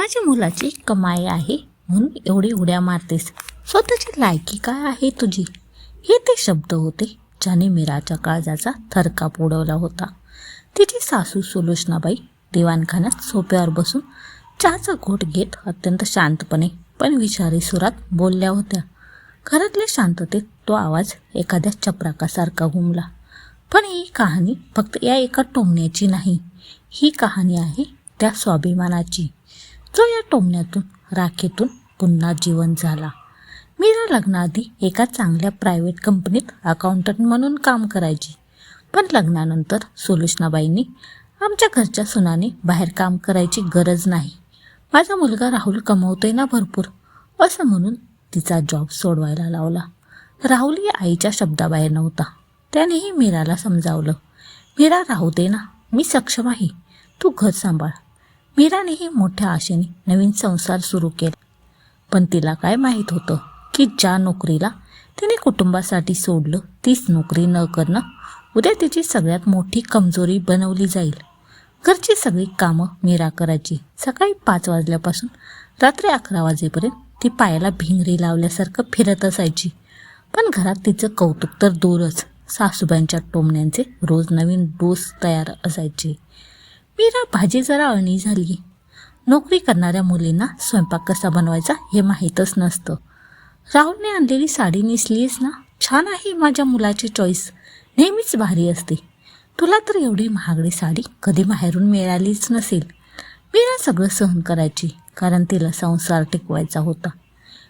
माझ्या मुलाची कमाई आहे म्हणून एवढी उड्या मारतेस. स्वतःची लायकी काय आहे तुझी? हे ते शब्द होते ज्याने मीराच्या काळजाचा थरकाप उडवला होता. तिची सासू सुलोचनाबाई दिवाणखान्यात सोफ्यावर बसून चहाचा घोट घेत अत्यंत शांतपणे पण विचारी सुरात बोलल्या होत्या. घरातल्या शांततेत तो आवाज एखाद्या चपराकासारखा घुमला. पण ही कहाणी फक्त या एका टोमण्याची नाही. ही कहाणी आहे त्या स्वाभिमानाची जो या टोमण्यातून राखेतून पुन्हा जिवंत झाला. मीरा लग्नाआधी एका चांगल्या प्रायव्हेट कंपनीत अकाउंटंट म्हणून काम करायची. पण लग्नानंतर सुलोचनाबाईंनी आमच्या घरच्या सुनाने बाहेर काम करायची गरज नाही, माझा मुलगा राहुल कमवतोय ना भरपूर, असं म्हणून तिचा जॉब सोडवायला लावला. राहुलही आईच्या शब्दाबाहेर नव्हता. त्यानेही मीराला समजावलं, मीरा राहू दे ना, मी सक्षम आहे, तू घर सांभाळ. मीरानेही मोठ्या आशेने नवीन संसार सुरू केला. पण तिला काय माहीत होतं की ज्या नोकरीला तिने कुटुंबासाठी सोडलं तीच नोकरी न करणं उद्या तिची सगळ्यात मोठी कमजोरी बनवली जाईल. घरची सगळी कामं मीरा करायची. सकाळी 5 वाजल्यापासून रात्री 11 वाजेपर्यंत ती पायाला भिंगरी लावल्यासारखं फिरत असायची. पण घरात तिचं कौतुक तर दूरच, सासूबाईंच्या टोमण्यांचे रोज नवीन डोस तयार असायचे. मीरा भाजी जरा अळणी झाली. नोकरी करणाऱ्या मुलींना स्वयंपाक कसा बनवायचा हे माहीतच नसतं. राहुलने आणलेली साडी नेसलीस ना, छान आहे, माझ्या मुलाची चॉईस नेहमीच भारी असते. तुला तर एवढी महागडी साडी कधी बाहेरून मिळालीच नसेल. मीरा सगळं सहन करायची कारण तिला संसार टिकवायचा होता.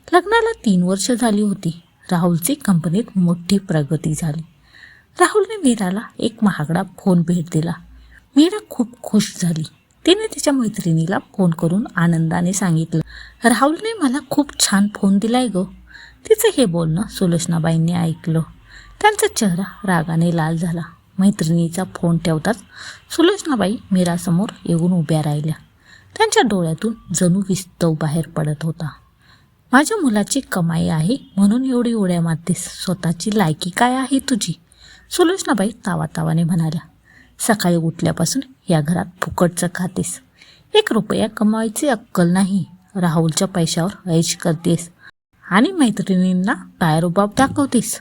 लग्नाला 3 वर्ष झाली होती. राहुलची कंपनीत मोठी प्रगती झाली. राहुलने मीराला एक महागडा फोन भेट दिला. मीरा खूप खुश झाली. तिने तिच्या मैत्रिणीला फोन करून आनंदाने सांगितलं, राहुलने मला खूप छान फोन दिलाय गं. तिचं हे बोलणं सुलोचनाबाईंनी ऐकलं. त्यांचा चेहरा रागाने लाल झाला. मैत्रिणीचा फोन ठेवताच सुलोचनाबाई मीरासमोर येऊन उभ्या राहिल्या. त्यांच्या डोळ्यातून जणू विस्तव बाहेर पडत होता. माझ्या मुलाची कमाई आहे म्हणून एवढी उड्या मारतेस, स्वतःची लायकी काय आहे तुझी? सुलोचनाबाई तावातावाने म्हणाल्या, सकाळी उठल्यापासून या घरात फुकटचं खातेस. 1 रुपया कमावायची अक्कल नाही. राहुलच्या पैशावर ऐश करतेस आणि मैत्रिणींना टायरुबाब दाखवतेस.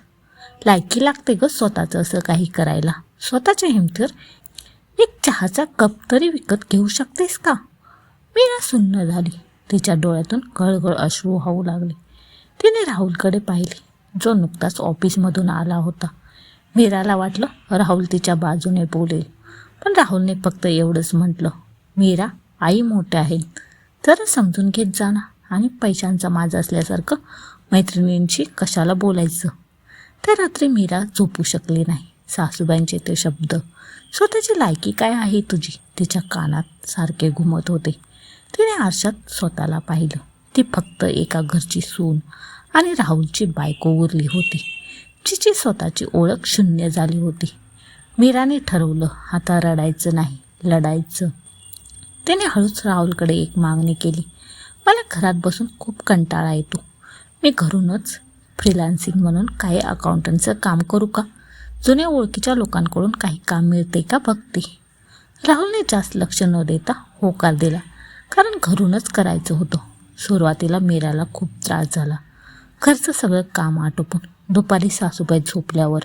लायकी लागते ग स्वतःचं असं काही करायला. स्वतःच्या हिमतीवर एक चहाचा कप तरी विकत घेऊ शकतेस का? मीरा सुन्न झाली. तिच्या डोळ्यातून गळगळ अश्रू वाहू लागले. तिने राहुलकडे पाहिले जो नुकताच ऑफिसमधून आला होता. मीराला वाटलं राहुल तिच्या बाजूने बोलेल, पण राहुलने फक्त एवढंच म्हटलं, मीरा, आई मोठ्या आहेत, जरा समजून घेत जा ना, आणि पैशांचा माज असल्यासारखं मैत्रिणींशी कशाला बोलायचं. त्या रात्री मीरा झोपू शकली नाही. सासूबाईंचे ते शब्द, स्वतःची लायकी काय आहे तुझी, तिच्या कानात सारखे घुमत होते. तिने आरशात स्वतःला पाहिलं. ती फक्त एका घरची सून आणि राहुलची बायको उरली होती, जिची स्वतःची ओळख शून्य झाली होती. मीराने ठरवलं, आता रडायचं नाही, लढायचं. तिने हळूच राहुलकडे एक मागणी केली, मला घरात बसून खूप कंटाळा येतो. मी घरूनच फ्रीलान्सिंग म्हणून काही अकाउंटंटचं काम करू का? जुन्या ओळखीच्या लोकांकडून काही काम मिळते का बघते. राहुलने जास्त लक्ष न देता होकार दिला, कारण घरूनच करायचं होतं. सुरुवातीला मीराला खूप त्रास झाला. घरचं सगळं काम आटोपून दुपारी सासूबाई झोपल्यावर,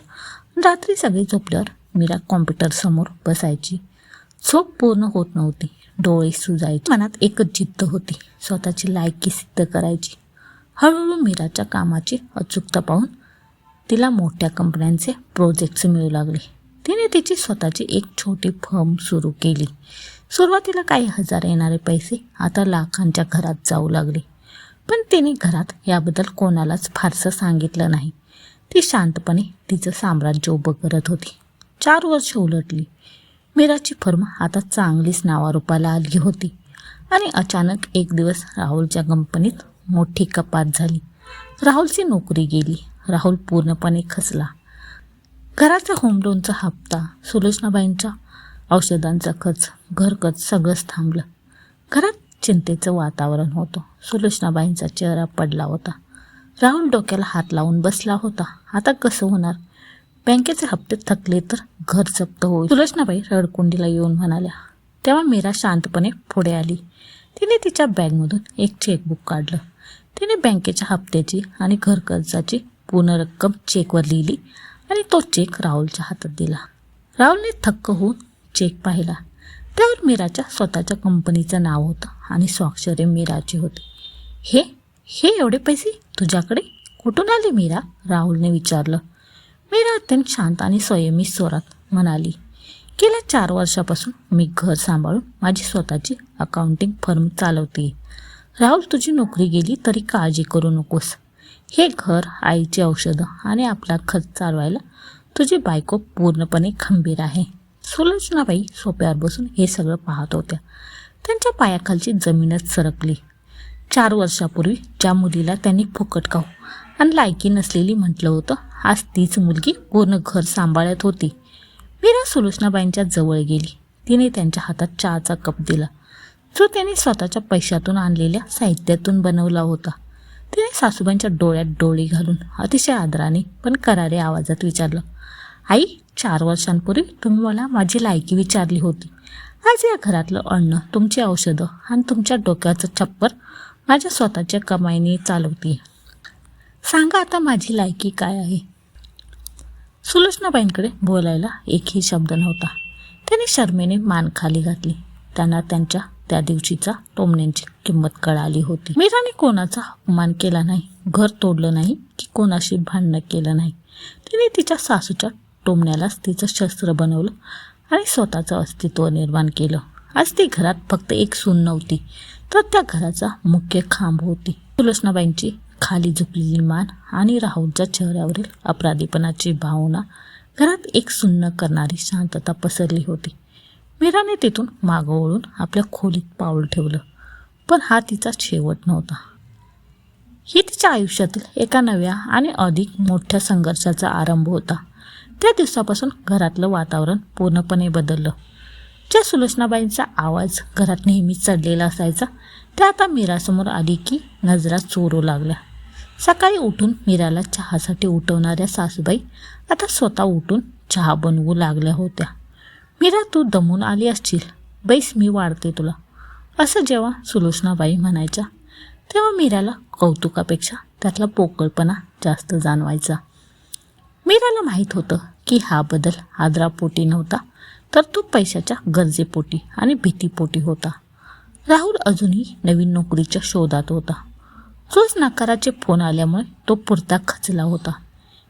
रात्री सगळी झोपल्यावर मीरा कॉम्प्युटरसमोर बसायची. झोप पूर्ण होत नव्हती, डोळे सुजायचे. मनात एकच जिद्द होती, स्वतःची लायकी सिद्ध करायची. हळूहळू मीराच्या कामाची अचूकता पाहून तिला मोठ्या कंपन्यांचे प्रोजेक्ट्स मिळू लागले. तिने तिची स्वतःची एक छोटी फर्म सुरू केली. सुरुवातीला काही 1000 येणारे पैसे आता लाखांच्या घरात जाऊ लागले. पण तिने घरात याबद्दल कोणालाच फारसं सांगितलं नाही. ती शांतपणे तिचं साम्राज्य उभं करत होती. 4 वर्ष उलटली. मीराची फर्म आता चांगलीच नावारूपाला आली होती. आणि अचानक एक दिवस राहुलच्या कंपनीत मोठी कपात झाली. राहुलची नोकरी गेली. राहुल पूर्णपणे खचला. घराचा होम लोनचा हप्ता, सुलोचनाबाईंच्या औषधांचा खर्च, घरखर्च सगळंच थांबलं. घरात चिंतेचं वातावरण होतं. सुलोचनाबाईंचा चेहरा पडला होता. राहुल डोक्याला हात लावून बसला होता. आता कसं होणार? बँकेचे हप्ते थकले तर घर जप्त होईल. सुलोचनाबाई रडकुंडीला येऊन म्हणाल्या. तेव्हा मीरा शांतपणे पुढे आली. तिने तिच्या बॅगमधून एक चेकबुक काढलं. तिने बँकेच्या हप्त्याची आणि घर कर्जाची पूर्ण रक्कम चेकवर लिहिली आणि तो चेक राहुलच्या हातात दिला. राहुलने थक्क होऊन चेक पाहिला. त्यावर मीराच्या स्वतःच्या कंपनीचं नाव होतं आणि स्वाक्षरी मीराची होती. हे हे एवढे पैसे तुझ्याकडे कुठून आले मीरा? राहुलने विचारलं. मीरा अत्यंत शांत आणि संयमी स्वरात म्हणाली, गेल्या 4 वर्षापासून मी घर सांभाळून माझी स्वतःची अकाउंटिंग फर्म चालवते. राहुल, तुझी नोकरी गेली तरी काळजी करू नकोस. हे घर, आईची औषधं आणि आपला खर्च चालवायला तुझी बायको पूर्णपणे खंबीर आहे. सुलोचनाबाई सोप्यावर बसून हे सगळं पाहत होत्या. त्यांच्या पायाखालची जमीनच सरकली. 4 वर्षापूर्वी ज्या मुलीला त्यांनी फुकट खाऊ आणि लायकी नसलेली म्हटलं होतं, आज तीच मुलगी पूर्ण घर सांभाळत होती. मीरा सुलोचनाबाईंच्या जवळ गेली. तिने त्यांच्या हातात चहाचा कप दिला, जो त्याने स्वतःच्या पैशातून आणलेल्या साहित्यातून बनवला होता. तिने सासूबाईंच्या डोळ्यात डोळे घालून अतिशय आदराने पण करारे आवाजात विचारलं, आई, 4 वर्षांपूर्वी तुम्ही मला माझी लायकी विचारली होती. आज या घरातलं अन्न, तुमची औषधं आणि तुमच्या डोक्याचं छप्पर माझ्या स्वतःच्या कमाईने चालवते. सांगा आता माझी लायकी काय आहे? सुलोचनाबाईंकडे बोलायला एकही शब्द नव्हता. त्याने शर्मेने मान खाली घातली. त्यांना त्यांच्या त्या दिवशीचा टोमण्यांची किंमत कळाली होती. मीराने कोणाचा अपमान केला नाही, घर तोडलं नाही की कोणाशी भांडणं केलं नाही. तिने तिच्या सासूच्या टोमण्यालाच तिचं शस्त्र बनवलं आणि स्वतःचं अस्तित्व निर्माण केलं. आज ती घरात फक्त एक सून नव्हती, तर त्या घराचा मुख्य खांब होती. सुलोचनाबाईंची खाली झुकलेली मान आणि राहुलच्या चेहऱ्यावरील अपराधीपणाची भावना घरात एक सुन्न करणारी शांतता पसरली होती. मीराने तिथून मागं वळून आपल्या खोलीत पाऊल ठेवलं. पण हा तिचा शेवट नव्हता. ही तिच्या आयुष्यातील एका नव्या आणि अधिक मोठ्या संघर्षाचा आरंभ होता. त्या दिवसापासून घरातलं वातावरण पूर्णपणे बदललं. ज्या सुलोचनाबाईंचा आवाज घरात नेहमी चढलेला असायचा, त्या आता मीरासमोर आली की नजरा चोरू लागल्या. सकाळी उठून मीराला चहासाठी उठवणाऱ्या सासूबाई आता स्वतः उठून चहा बनवू लागल्या होत्या. मीरा, तू दमून आली असशील, बैस, मी वाढते तुला, असं जेव्हा सुलोचनाबाई म्हणायच्या, तेव्हा मीराला कौतुकापेक्षा त्यातला पोकळपणा जास्त जाणवायचा. मीराला माहीत होतं की हा बदल आदरापोटी नव्हता, तर तो पैशाच्या गरजेपोटी आणि भीतीपोटी होता. राहुल अजूनही नवीन नोकरीच्या शोधात होता. रोज नकाराचे फोन आल्यामुळे तो पुरता खचला होता.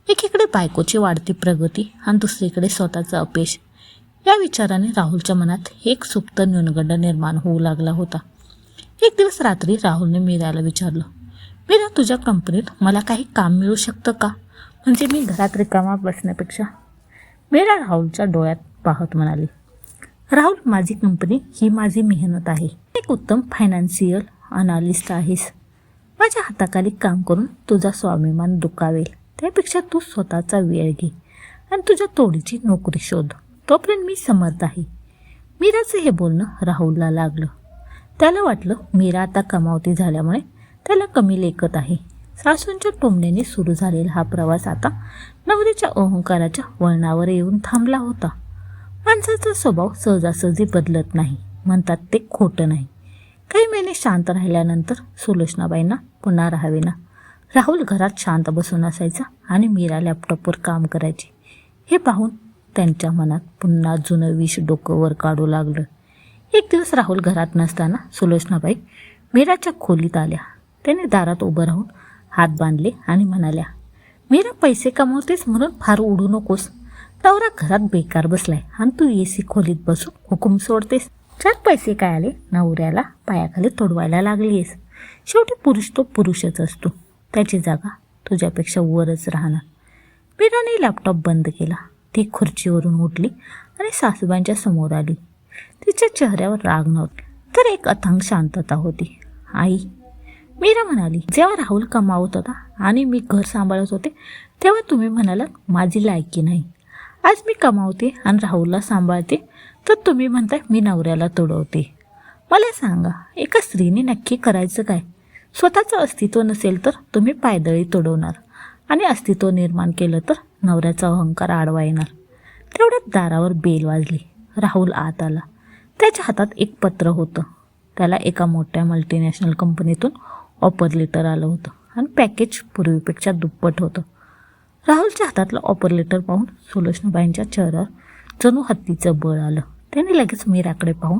एकीकडे बायकोची वाढती प्रगती आणि दुसरीकडे स्वतःचं अपयश, या विचाराने राहुलच्या मनात एक सुप्त न्यूनगंड निर्माण होऊ लागला होता. एक दिवस रात्री राहुलने मीराला विचारलं, मीरा, तुझ्या कंपनीत मला काही काम मिळू शकतं का? म्हणजे मी घरात रिकामा बसण्यापेक्षा. मीरा राहुलच्या डोळ्यात पाहत म्हणाली, राहुल, माझी कंपनी ही माझी मेहनत आहे. एक उत्तम फायनान्शियल अनालिस्ट आहेस. माझ्या हाताखाली काम करून तुझा स्वाभिमान दुखावेल, त्यापेक्षा तू स्वतःचा वेळ घे आणि तुझ्या तोडीची नोकरी शोध. तोपर्यंत मी समर्थ आहे. मीराचं हे बोलणं राहुलला लागलं. त्याला वाटलं मीरा आता कमावती झाल्यामुळे त्याला कमी लेखत आहे. सासूंच्या टोमण्याने सुरू झालेला हा प्रवास आता नवरीच्या अहंकाराच्या वळणावर येऊन थांबला होता. माणसाचा स्वभाव सहजासहजी बदलत नाही, म्हणतात ते खोटं नाही. काही महिने शांत राहिल्यानंतर सुलोचनाबाईंना पुन्हा राहावेना. राहुल घरात शांत बसून असायचा आणि मीरा लॅपटॉपवर काम करायची. हे पाहून त्यांच्या मनात पुन्हा जुनं विष डोकं वर काढू लागलं. एक दिवस राहुल घरात नसताना सुलोचनाबाई मीराच्या खोलीत आल्या. त्याने दारात उभं राहून हात बांधले आणि म्हणाल्या, मीरा, पैसे कमवतेस म्हणून फार उडू नकोस. नवरा घरात बेकार बसलाय आणि तू AC खोलीत बसून हुकूम सोडतेस. 4 पैसे काय आले, नवऱ्याला पायाखाली तोडवायला लागलीस. शेवटी पुरुष तो पुरुषच असतो, त्याची जागा तुझ्यापेक्षा वरच राहणार. मीराने लॅपटॉप बंद केला. ती खुर्चीवरून उठली आणि सासूबाईंच्या समोर आली. तिच्या चेहऱ्यावर राग नव्हता, तर एक अथांग शांतता होती. आई, मीरा म्हणाली, जेव्हा राहुल कमावत होता आणि मी घर सांभाळत होते, तेव्हा तुम्ही म्हणालात माझी लायकी नाही. आज मी कमावते आणि राहुलला सांभाळते, तर तुम्ही म्हणताय मी नवऱ्याला तोडवते. मला सांगा, एका स्त्रीने नक्की करायचं काय? स्वतःचं अस्तित्व नसेल तर तुम्ही पायदळी तोडवणार आणि अस्तित्व निर्माण केलं तर नवऱ्याचा अहंकार आडवा येणार. तेवढ्यात दारावर बेल वाजली. राहुल आत आला. त्याच्या हातात एक पत्र होतं. त्याला एका मोठ्या मल्टीनॅशनल कंपनीतून ऑफर लेटर आलं होतं आणि पॅकेज पूर्वीपेक्षा दुप्पट होतं. राहुलच्या हातातलं ऑफर लेटर पाहून सुलोचनाबाईंच्या चेहऱ्यावर जणू हत्तीचं बळ आलं. त्याने लगेच मीराकडे पाहून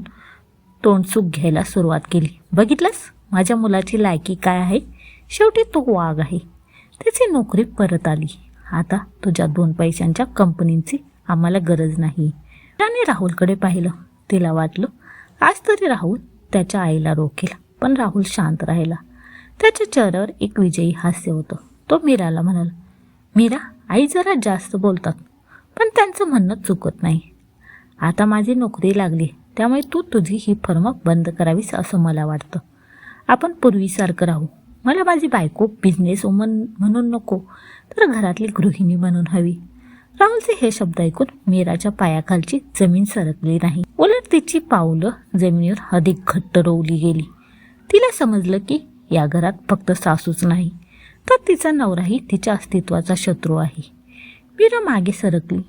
तोंडसूक घ्यायला सुरुवात केली. बघितलंस माझ्या मुलाची लायकी काय आहे? शेवटी तो वाघ आहे. त्याची नोकरी परत आली. आता तुझ्या 2 पैशांच्या कंपनीची आम्हाला गरज नाही. त्याने राहुलकडे पाहिलं. तिला वाटलं आज तरी राहुल त्याच्या आईला रोखेल, पण राहुल शांत राहिला. त्याच्या चेहऱ्यावर एक विजयी हास्य होतं. तो मीराला म्हणाला, मीरा, आई जरा जास्त बोलतात, पण त्यांचं म्हणणं चुकत नाही. आता माझी नोकरी लागली, त्यामुळे तू तुझी ही फर्म बंद करावीस असं मला वाटतं. आपण पूर्वीसारखं राहू. मला माझी बायको बिझनेस वुमन म्हणून नको, तर घरातली गृहिणी म्हणून हवी. राहुलचे हे शब्द ऐकून मीराच्या पायाखालची जमीन सरकली नाही. उलट तिची पावलं जमिनीवर अधिक घट्ट रोवली गेली. तिला समजलं की या घरात फक्त सासूच नाही, तर तिचा नवराही तिच्या अस्तित्वाचा शत्रू आहे. मीरा मागे सरकली.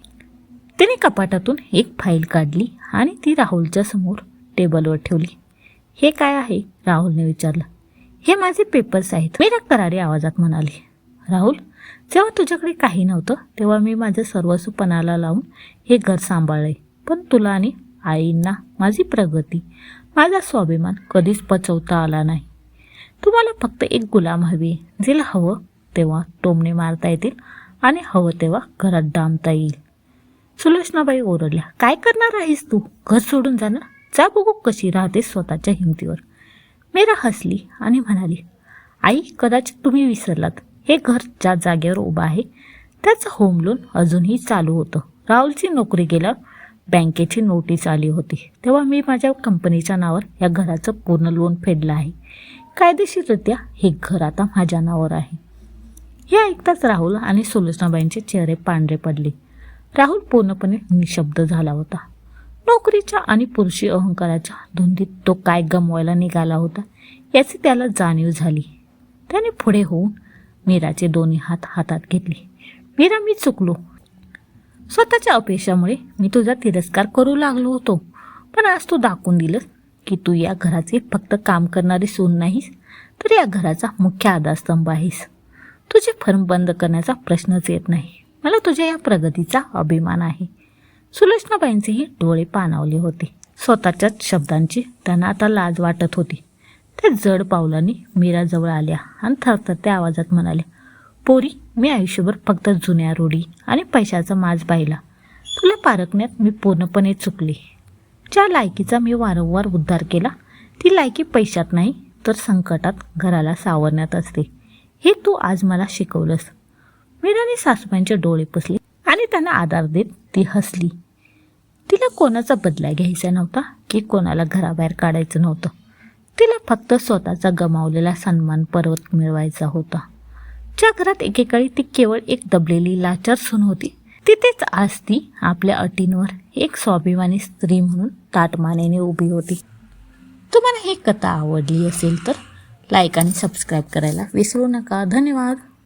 तिने कपाटातून एक फाईल काढली आणि ती राहुलच्या समोर टेबलवर ठेवली. हे काय आहे? राहुलने विचारलं. हे माझे पेपर्स आहेत, मीरा करारी आवाजात म्हणाली. राहुल, जेव्हा तुझ्याकडे काही नव्हतं तेव्हा मी माझं सर्वस्व पणाला लावून हे घर सांभाळले, पण तुला आणि आईंना माझी प्रगती, माझा स्वाभिमान कधीच पचवता आला नाही. तुम्हाला फक्त एक गुलाम हवी, जिला हवं तेव्हा टोमणे मारता येतील आणि हवं तेव्हा घरात डांबता येईल. सुलोचनाबाई ओरडल्या. काय करणार आहेस तू? घर सोडून जाणार? जा बघू कशी राहते स्वतःच्या हिमतीवर. मीरा हसली आणि म्हणाली, आई, कदाचित तुम्ही विसरलात, हे घर ज्या जागेवर उभं आहे त्याचं होम लोन अजूनही चालू होतं. राहुलची नोकरी गेल्यावर बँकेची नोटीस आली होती, तेव्हा मी माझ्या कंपनीच्या नावावर या घराचं पूर्ण लोन फेडलं आहे. कायदेशीररित्या हे घर आता माझ्या नावावर आहे. हे ऐकताच राहुल आणि सुलोचनाबाईंचे चेहरे पांढरे पडले. राहुल पूर्णपणे निशब्द झाला होता. नोकरीच्या आणि पुरुषी अहंकाराच्या धुंदीत तो काय गमवायला निघाला होता याची त्याला जाणीव झाली. त्याने पुढे होऊन मीराचे दोन्ही हात हातात घेतले. मीरा, मी चुकलो. स्वतःच्या अपयशामुळे मी तुझा तिरस्कार करू लागलो होतो, पण आज तू दाखवून दिलंस की तू या घराचे फक्त काम करणारी सून नाहीस, तर या घराचा मुख्य आधारस्तंभ आहेस. तुझी फर्म बंद करण्याचा प्रश्नच येत नाही. मला तुझ्या या प्रगतीचा अभिमान आहे. सुलोचनाबाईंचेही डोळे पाणावले होते. स्वतःच्याच शब्दांची त्यांना आता लाज वाटत होती. त्या जड पावलांनी मीराजवळ आल्या आणि थरथरत्या आवाजात म्हणाल्या, पोरी, मी आयुष्यभर फक्त जुन्या रूढी आणि पैशाचा माज पाहिला. तुला पारखण्यात मी पूर्णपणे चुकले. ज्या लायकीचा मी वारंवार उद्धार केला, ती लायकी पैशात नाही तर संकटात घराला सावरण्यात असते. हे तू आज मला शिकवलंस. मीराने सासूबाईंचे डोळे पुसले आणि त्यांना आधार देत ती हसली. तिला कोणाचा बदला घ्यायचा नव्हता की कोणाला घराबाहेर काढायचं नव्हतं. तिला फक्त स्वतःचा गमावलेला सन्मान परत मिळवायचा होता. ज्या घरात एकेकाळी ती केवळ एक दबलेली लाचार सून होती, तिथेच आज ती आपल्या अटींवर एक स्वाभिमानी स्त्री म्हणून ताटमानेने उभी होती. तुम्हाला ही कथा आवडली असेल तर लाईक आणि सबस्क्राईब करायला विसरू नका. धन्यवाद.